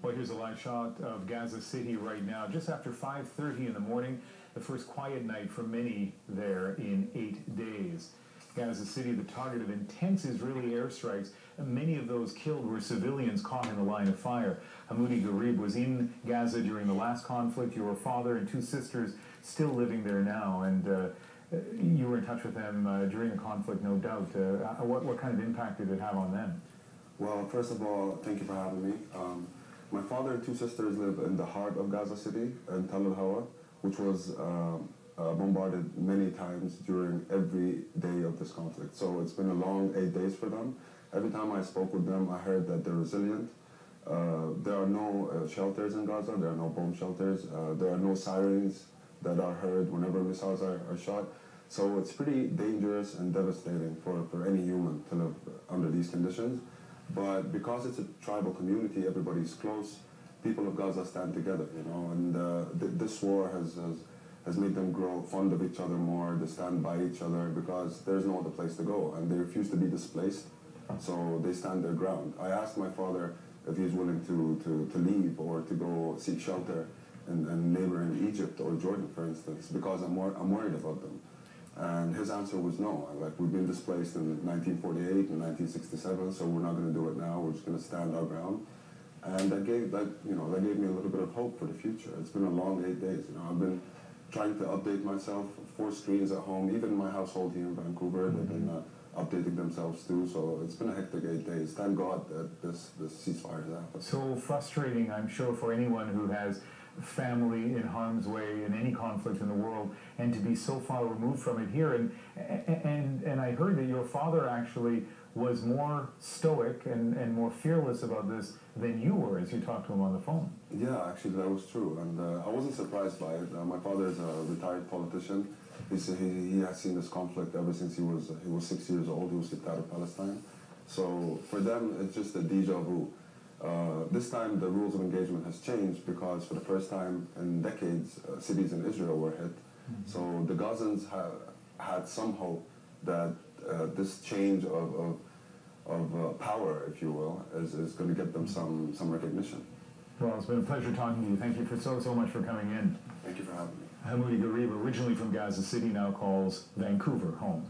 Well, here's a live shot of Gaza City right now, just after 5:30 in the morning, the first quiet night for many there in 8 days. Gaza City, the target of intense Israeli airstrikes. Many of those killed were civilians caught in the line of fire. Hamoudi Garib was in Gaza during the last conflict. Your father and two sisters still living there now, and you were in touch with them during the conflict, no doubt. What kind of impact did it have on them? Well, first of all, thank you for having me. My father and two sisters live in the heart of Gaza City, in Tal al-Hawa, which was bombarded many times during every day of this conflict. So it's been a long 8 days for them. Every time I spoke with them, I heard that they're resilient. There are no shelters in Gaza. There are no bomb shelters. There are no sirens that are heard whenever missiles are shot. So it's pretty dangerous and devastating for any human to live under these conditions. But because it's a tribal community, everybody's close. People of Gaza stand together, and this war has made them grow fond of each other more. They stand by each other because there's no other place to go, and they refuse to be displaced, so they stand their ground. I asked my father if he's willing to leave or to go seek shelter in neighboring Egypt or Jordan, for instance, because I'm worried about them. And his answer was no. Like, we've been displaced in 1948 and 1967, so we're not going to do it now. We're just going to stand our ground. And that gave me a little bit of hope for the future. It's been a long 8 days. I've been trying to update myself. 4 screens at home. Even my household here in Vancouver, they've been updating themselves too. So it's been a hectic 8 days. Thank God that this ceasefire has happened. So frustrating, I'm sure, for anyone who has family in harm's way in any conflict in the world, and to be so far removed from it here. And I heard that your father actually was more stoic and more fearless about this than you were as you talked to him on the phone. Yeah, actually that was true, and I wasn't surprised by it. My father is a retired politician. He has seen this conflict ever since he was 6 years old. He was kicked out of Palestine. So for them, it's just a deja vu. This time the rules of engagement has changed because for the first time in decades, cities in Israel were hit. So the Gazans have had some hope that this change of power, if you will, is going to get them some recognition. Well, it's been a pleasure talking to you. Thank you for so much for coming in. Thank you for having me. Hamoudi Garib, originally from Gaza City, now calls Vancouver home.